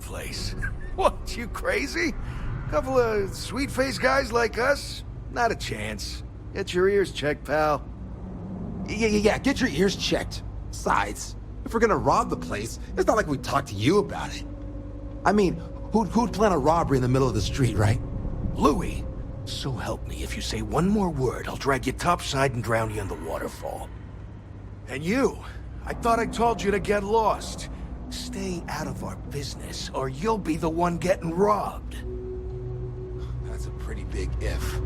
place. What, you crazy? Couple of sweet-faced guys like us? Not a chance. Get your ears checked, pal. Yeah, get your ears checked. Besides, if we're gonna rob the place, it's not like we talked to you about it. I mean, who'd plan a robbery in the middle of the street, right? Louis, so help me, if you say one more word, I'll drag you topside and drown you in the waterfall. And you, I thought I told you to get lost. Stay out of our business, or you'll be the one getting robbed. That's a pretty big if.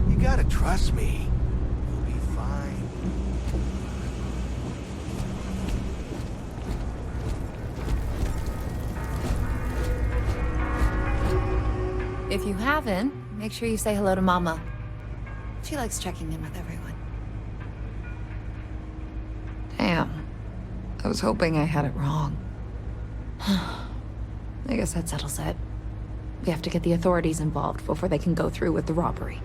You gotta trust me. You'll be fine. If you haven't, make sure you say hello to Mama. She likes checking in with everyone. Damn. I was hoping I had it wrong. I guess that settles it. We have to get the authorities involved before they can go through with the robbery.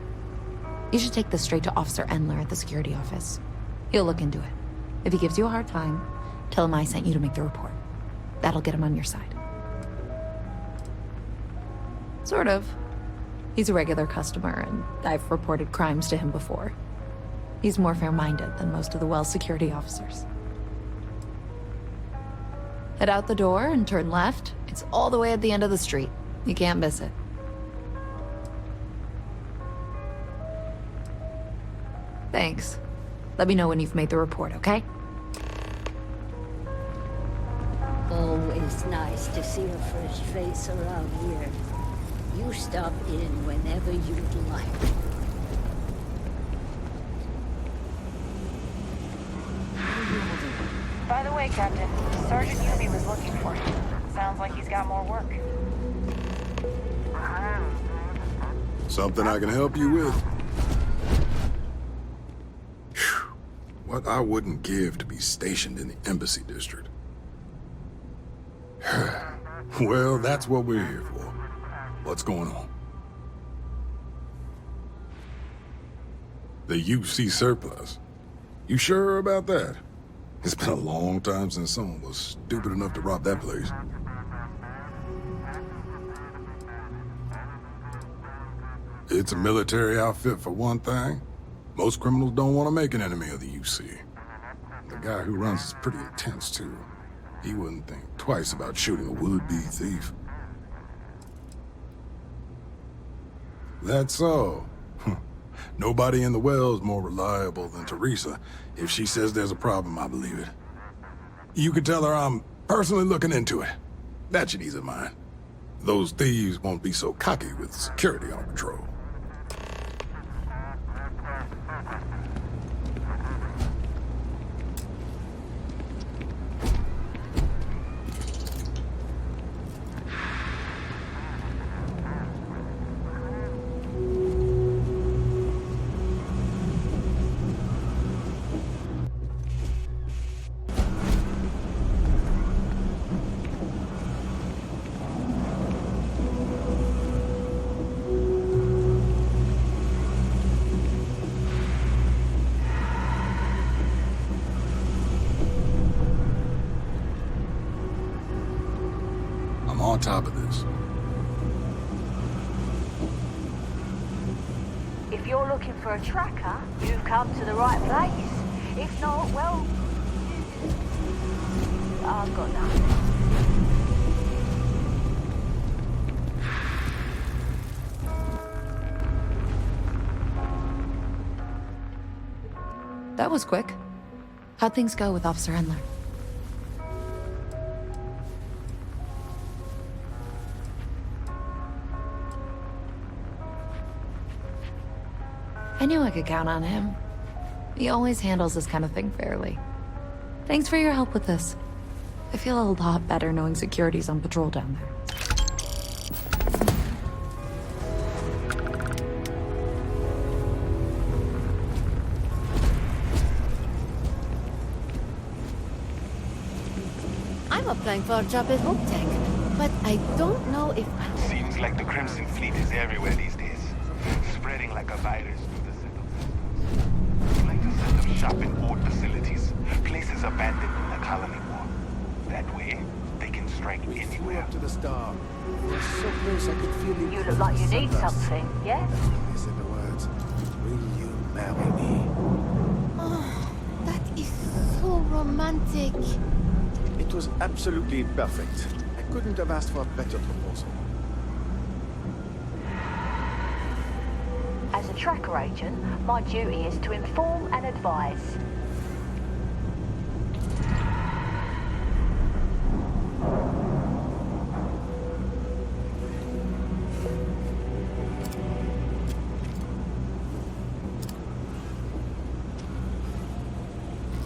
You should take this straight to Officer Endler at the security office. He'll look into it. If he gives you a hard time, tell him I sent you to make the report. That'll get him on your side. Sort of. He's a regular customer, and I've reported crimes to him before. He's more fair-minded than most of the Wells security officers. Head out the door and turn left. It's all the way at the end of the street. You can't miss it. Thanks. Let me know when you've made the report, okay? Always nice to see a fresh face around here. You stop in whenever you'd like. By the way, Captain, Sergeant Yubi was looking for you. Sounds like he's got more work. Something I can help you with? Whew. What I wouldn't give to be stationed in the Embassy District. Well, that's what we're here for. What's going on? The UC surplus. You sure about that? It's been a long time since someone was stupid enough to rob that place. It's a military outfit for one thing. Most criminals don't want to make an enemy of the UC. The guy who runs is pretty intense, too. He wouldn't think twice about shooting a would-be thief. That's so. Nobody in the Well's more reliable than Teresa. If she says there's a problem, I believe it. You can tell her I'm personally looking into it. That should ease her mind. Those thieves won't be so cocky with security on patrol. On top of this. If you're looking for a tracker, you've come to the right place. If not, well, I've got nothing. That was quick. How'd things go with Officer Endler? I knew I could count on him. He always handles this kind of thing fairly. Thanks for your help with this. I feel a lot better knowing security's on patrol down there. I'm applying for a job at Hope Tech, but I don't know if I... Seems like the Crimson Fleet is everywhere these days. Spreading like a virus through the settlements. Like to set up shop in old facilities, places abandoned in the colony war. That way, they can strike We flew anywhere. up to the star. It was so close I could feel the You look like you need sunrise. something, yeah? They said the words, "Will you marry me?" Oh, that is so romantic. It was absolutely perfect. I couldn't have asked for a better proposal. As a tracker agent, my duty is to inform and advise.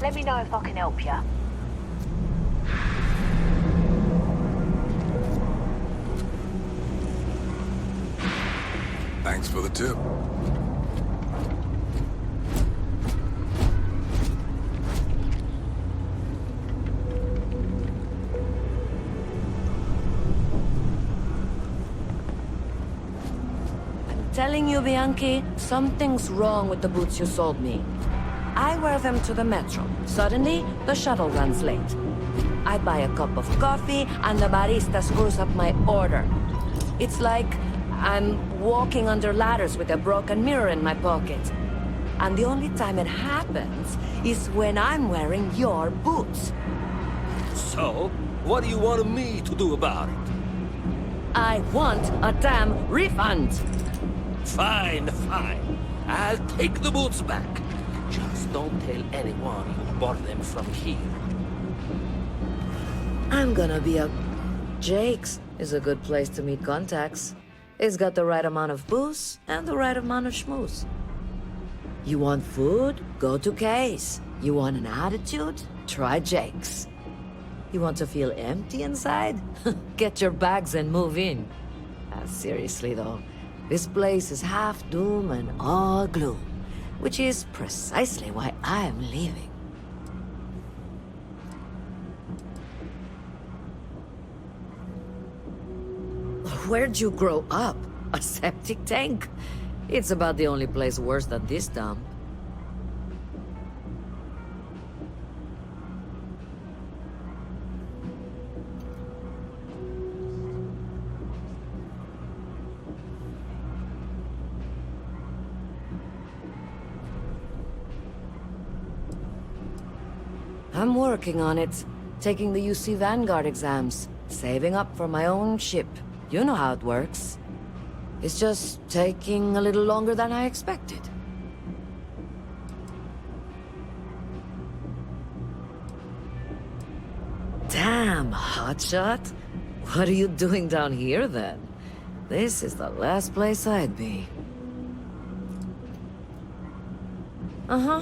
Let me know if I can help you. Thanks for the tip. Telling you, Bianchi, something's wrong with the boots you sold me. I wear them to the metro. Suddenly, the shuttle runs late. I buy a cup of coffee, and the barista screws up my order. It's like I'm walking under ladders with a broken mirror in my pocket. And the only time it happens is when I'm wearing your boots. So, what do you want me to do about it? I want a damn refund! Fine, fine. I'll take the boots back. Just don't tell anyone you bought them from here. I'm gonna be a... Jake's is a good place to meet contacts. It's got the right amount of booze and the right amount of schmooze. You want food? Go to Kay's. You want an attitude? Try Jake's. You want to feel empty inside? Get your bags and move in. Seriously though, this place is half doom and all gloom, which is precisely why I'm leaving. Where'd you grow up? A septic tank? It's about the only place worse than this dump. I'm working on it. Taking the UC Vanguard exams. Saving up for my own ship. You know how it works. It's just taking a little longer than I expected. Damn, hotshot. What are you doing down here, then? This is the last place I'd be. Uh-huh.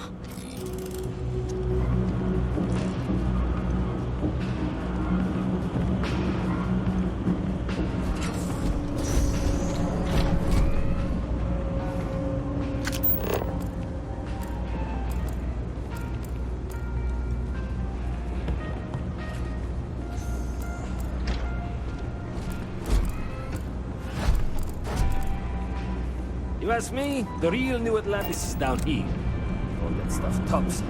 You ask me, the real new Atlantis is down here. All that stuff tops.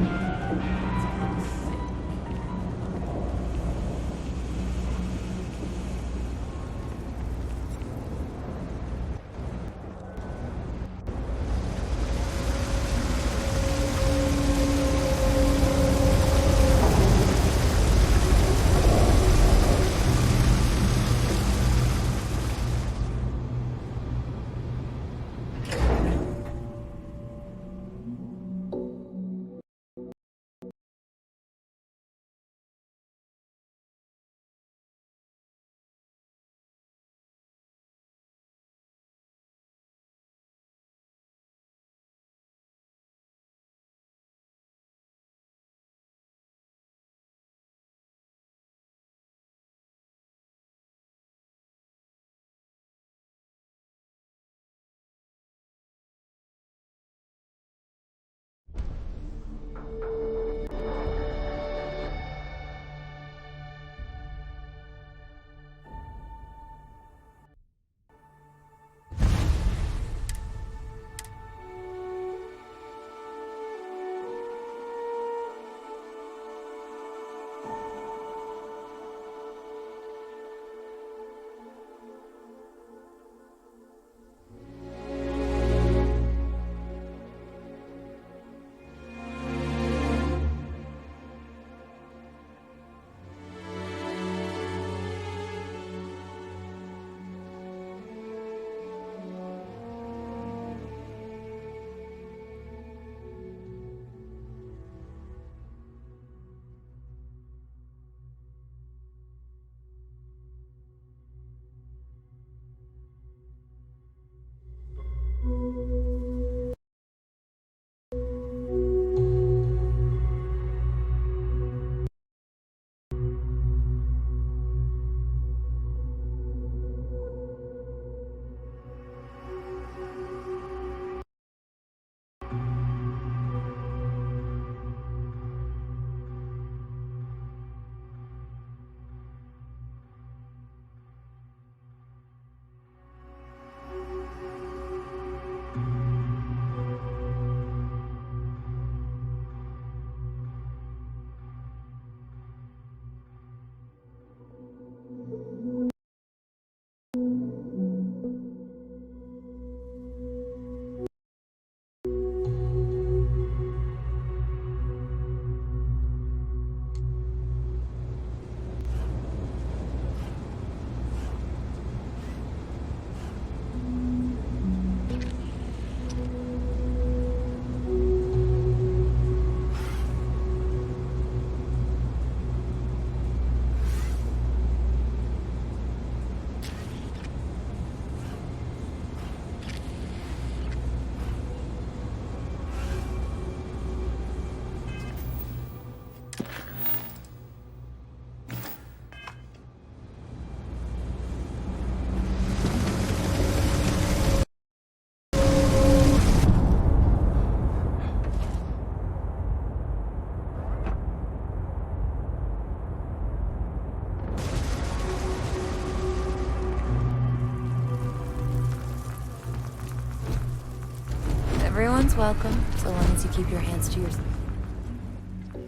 Everyone's welcome, so long as you keep your hands to yourself.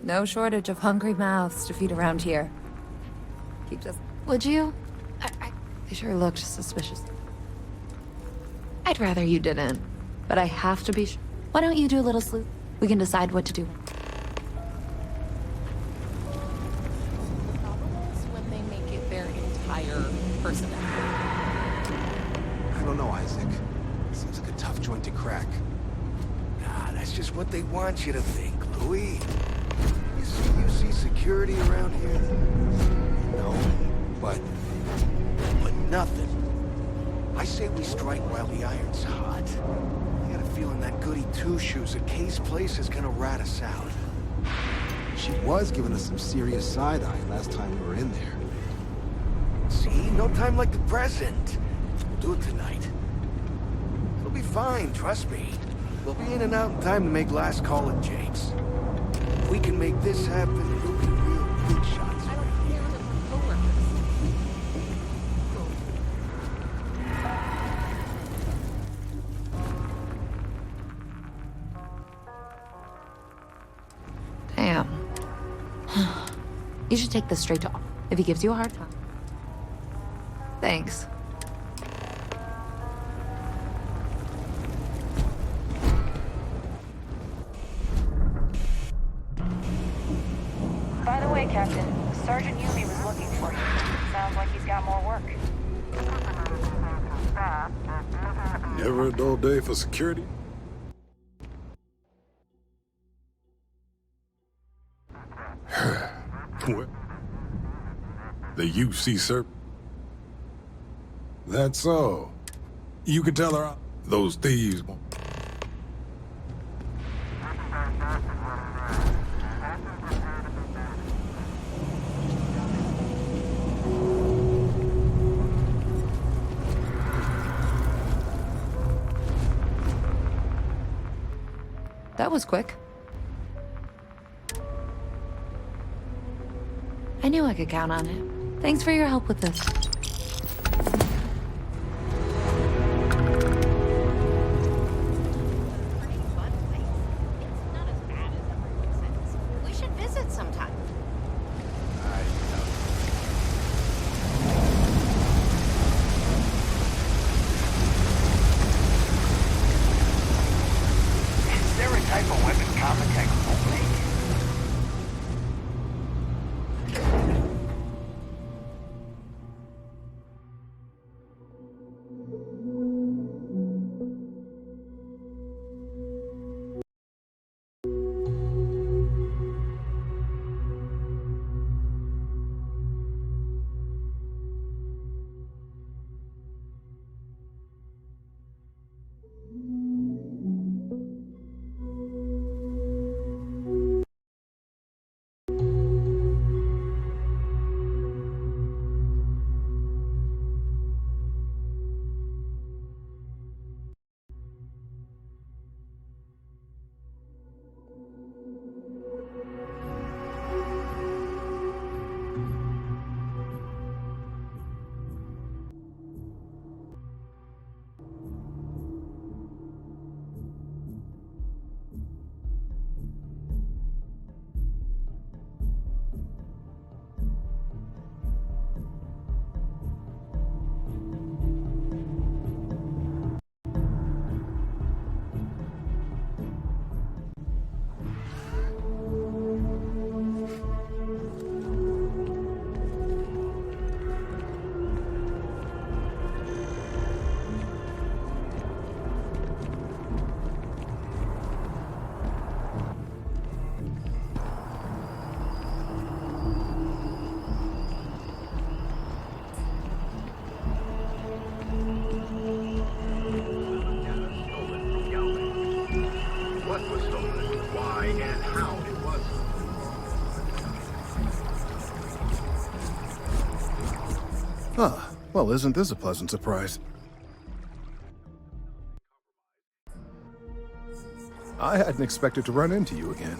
No shortage of hungry mouths to feed around here. Keep just... Would you? They sure looked suspicious. I'd rather you didn't, but I have to be sure. Why don't you do a little sleuth? We can decide what to do. When they make it their entire personality. I don't know, Isaac. Seems like a tough joint to crack. Nah, that's just what they want you to think, Louis. You see security around here? No, but Nothing. I say we strike while the iron's hot. I got a feeling that goody two-shoes at Kay's place is gonna rat us out. she was giving us some serious side-eye last time we were in there. See? No time like the present. We'll do it tonight. It'll be fine, trust me. We'll be in and out in time to make last call at Jake's. If we can make this happen, we'll be real big shots. I don't care that we're coworkers. Damn. You should take this straight to off if he gives you a hard time. Thanks. By the way, Captain, Sergeant Yumi was looking for you. Sounds like he's got more work. Never a dull day for security. What? The UC sir. That's so. You can tell her those thieves. That was quick. I knew I could count on it. Thanks for your help with this. We should visit sometime. Is there a type of weapon Combatech won't make? What was stolen, why, and how it was. Ah, well, isn't this a pleasant surprise? I hadn't expected to run into you again.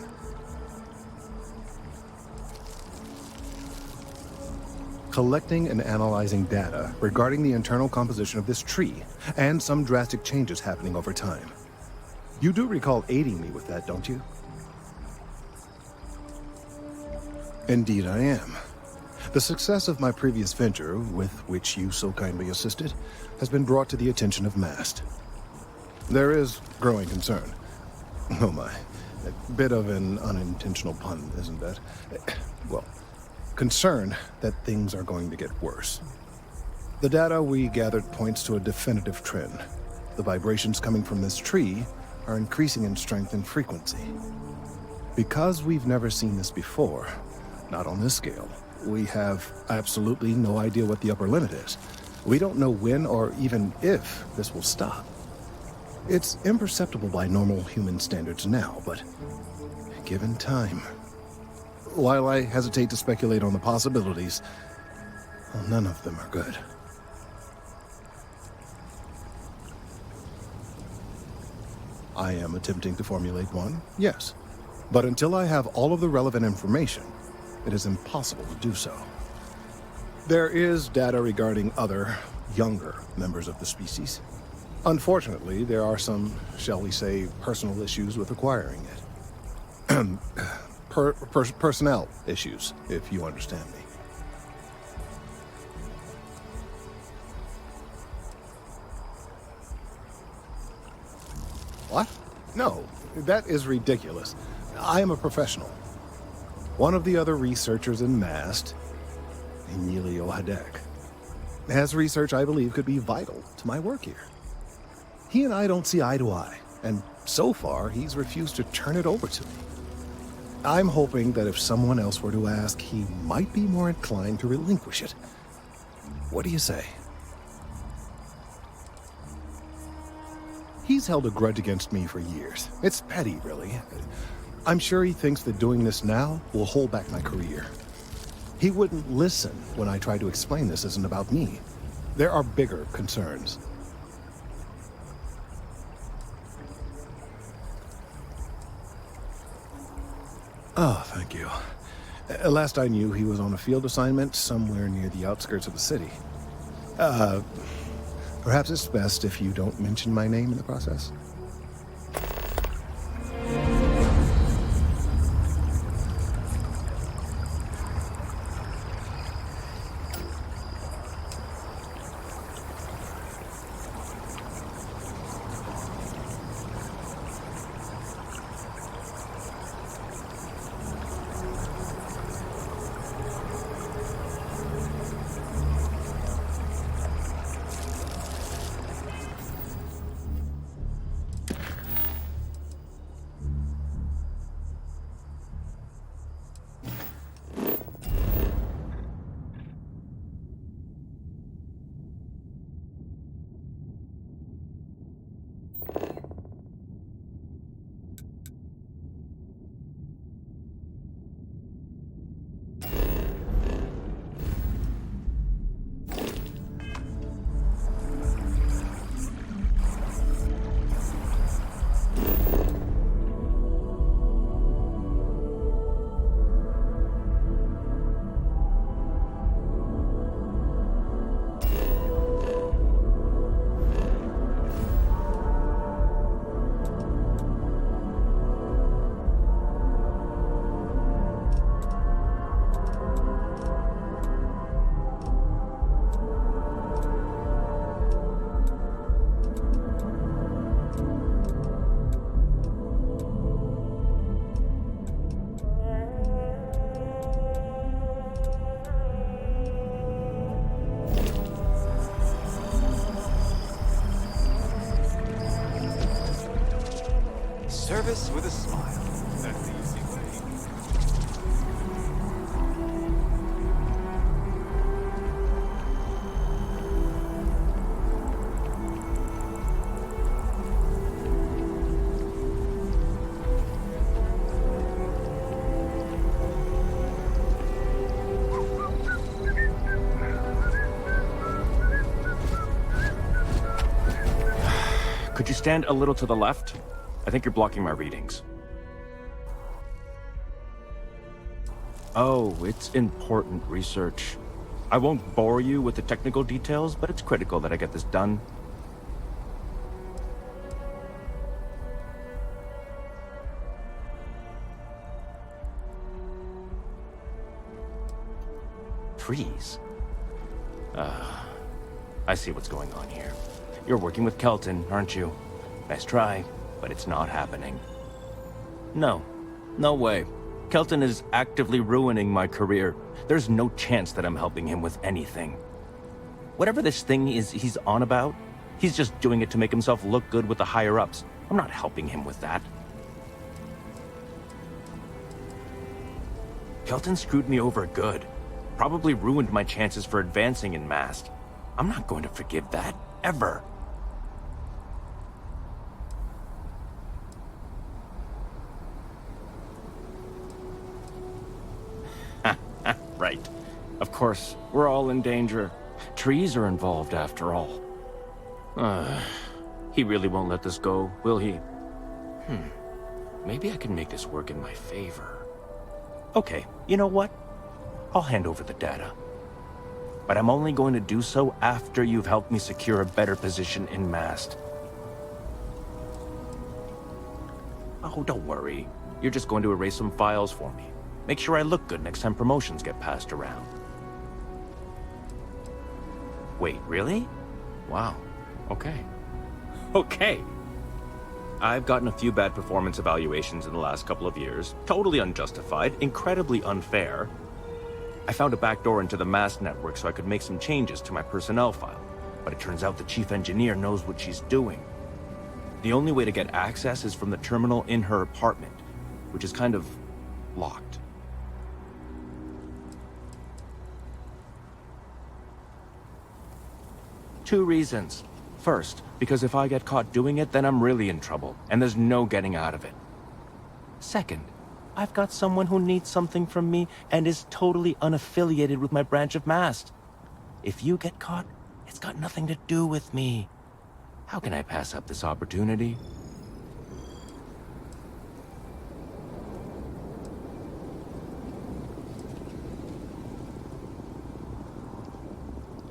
Collecting and analyzing data regarding the internal composition of this tree, and some drastic changes happening over time. You do recall aiding me with that, don't you? Indeed I am. The success of my previous venture, with which you so kindly assisted, has been brought to the attention of MAST. There is growing concern. Oh my. A bit of an unintentional pun, isn't that? Well, concern that things are going to get worse. The data we gathered points to a definitive trend. The vibrations coming from this tree are increasing in strength and frequency. Because we've never seen this before, not on this scale, we have absolutely no idea what the upper limit is. We don't know when or even if this will stop. It's imperceptible by normal human standards now, but given time... While I hesitate to speculate on the possibilities, well, none of them are good. I am attempting to formulate one, yes. But until I have all of the relevant information, it is impossible to do so. There is data regarding other, younger members of the species. Unfortunately, there are some, shall we say, personal issues with acquiring it. Personnel issues, if you understand me. What? No, that is ridiculous. I am a professional. One of the other researchers in MAST, Emilio Hadek, has research I believe could be vital to my work here. He and I don't see eye to eye, and so far he's refused to turn it over to me. I'm hoping that if someone else were to ask, he might be more inclined to relinquish it. What do you say? He's held a grudge against me for years. It's petty, really. I'm sure he thinks that doing this now will hold back my career. He wouldn't listen when I try to explain this isn't about me. There are bigger concerns. Oh, thank you. Last I knew, he was on a field assignment somewhere near the outskirts of the city. Perhaps it's best if you don't mention my name in the process. Service with a smile. That's the easy way. Could you stand a little to the left? I think you're blocking my readings. Oh, it's important research. I won't bore you with the technical details, but it's critical that I get this done. trees. I see what's going on here. You're working with Kelton, aren't you? Nice try, but it's not happening. No. No way. Kelton is actively ruining my career. There's no chance that I'm helping him with anything. Whatever this thing is he's on about, he's just doing it to make himself look good with the higher-ups. I'm not helping him with that. Kelton screwed me over good. Probably ruined my chances for advancing in Mast. I'm not going to forgive that, ever. Right. Of course, we're all in danger. Trees are involved after all. He really won't let this go, will he? Maybe I can make this work in my favor. Okay, you know what? I'll hand over the data. But I'm only going to do so after you've helped me secure a better position in Mast. Oh, don't worry. You're just going to erase some files for me. Make sure I look good next time promotions get passed around. Wait, really? Wow. Okay. Okay. I've gotten a few bad performance evaluations in the last couple of years. Totally unjustified, incredibly unfair. I found a backdoor into the Mast network so I could make some changes to my personnel file. But it turns out the chief engineer knows what she's doing. The only way to get access is from the terminal in her apartment, which is kind of locked. Two reasons. First, because if I get caught doing it, then I'm really in trouble, and there's no getting out of it. Second, I've got someone who needs something from me and is totally unaffiliated with my branch of Mast. If you get caught, it's got nothing to do with me. How can I pass up this opportunity?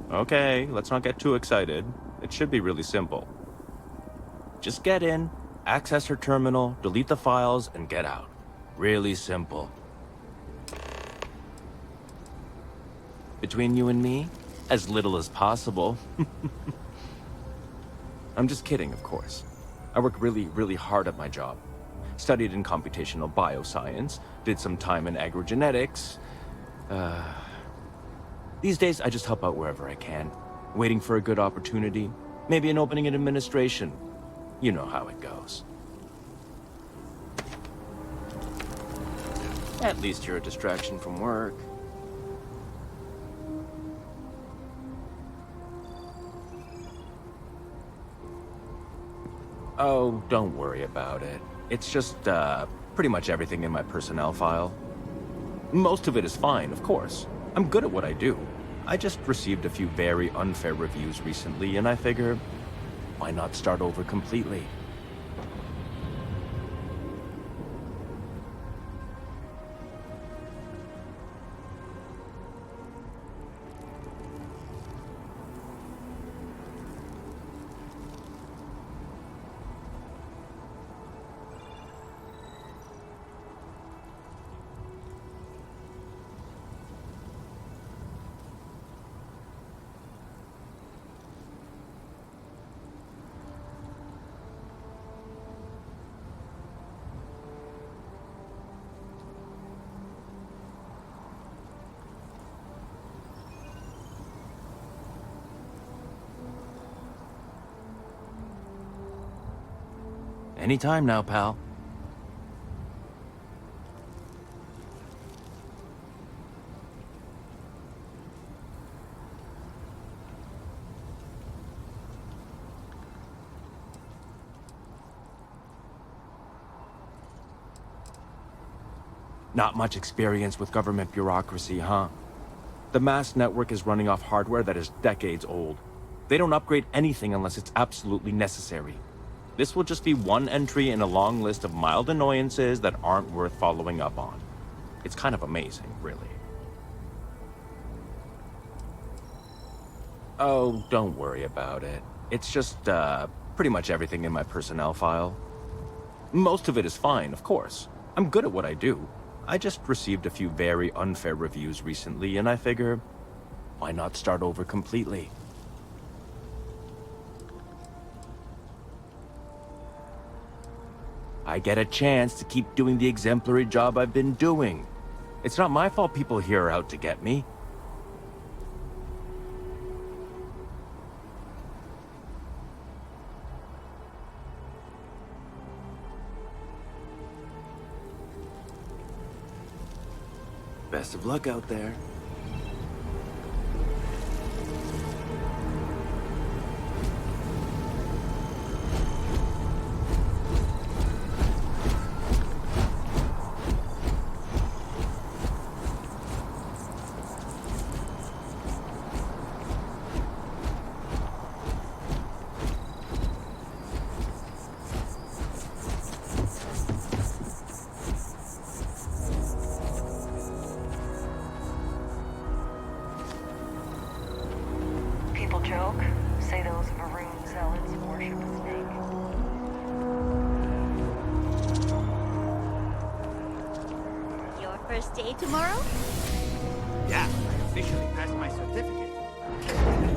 Okay, let's not get too excited. It should be really simple. Just get in, access her terminal, delete the files, and get out. Really simple. Between you and me, as little as possible. I'm just kidding, of course. I work really, really hard at my job. Studied in computational bioscience, did some time in agrogenetics. These days, I just help out wherever I can, waiting for a good opportunity, maybe an opening in administration. You know how it goes. At least you're a distraction from work. Oh, don't worry about it. It's just, pretty much everything in my personnel file. Most of it is fine, of course. I'm good at what I do. I just received a few very unfair reviews recently, and I figure, why not start over completely? Anytime now, pal. Not much experience with government bureaucracy, huh? The Mast network is running off hardware that is decades old. They don't upgrade anything unless it's absolutely necessary. This will just be one entry in a long list of mild annoyances that aren't worth following up on. It's kind of amazing, really. Oh, don't worry about it. It's just, pretty much everything in my personnel file. Most of it is fine, of course. I'm good at what I do. I just received a few very unfair reviews recently, and I figure, Why not start over completely? I get a chance to keep doing the exemplary job I've been doing. It's not my fault people here are out to get me. Best of luck out there. People joke, say those maroon zealots worship a snake. Your first day tomorrow? Yeah, I officially passed my certificate.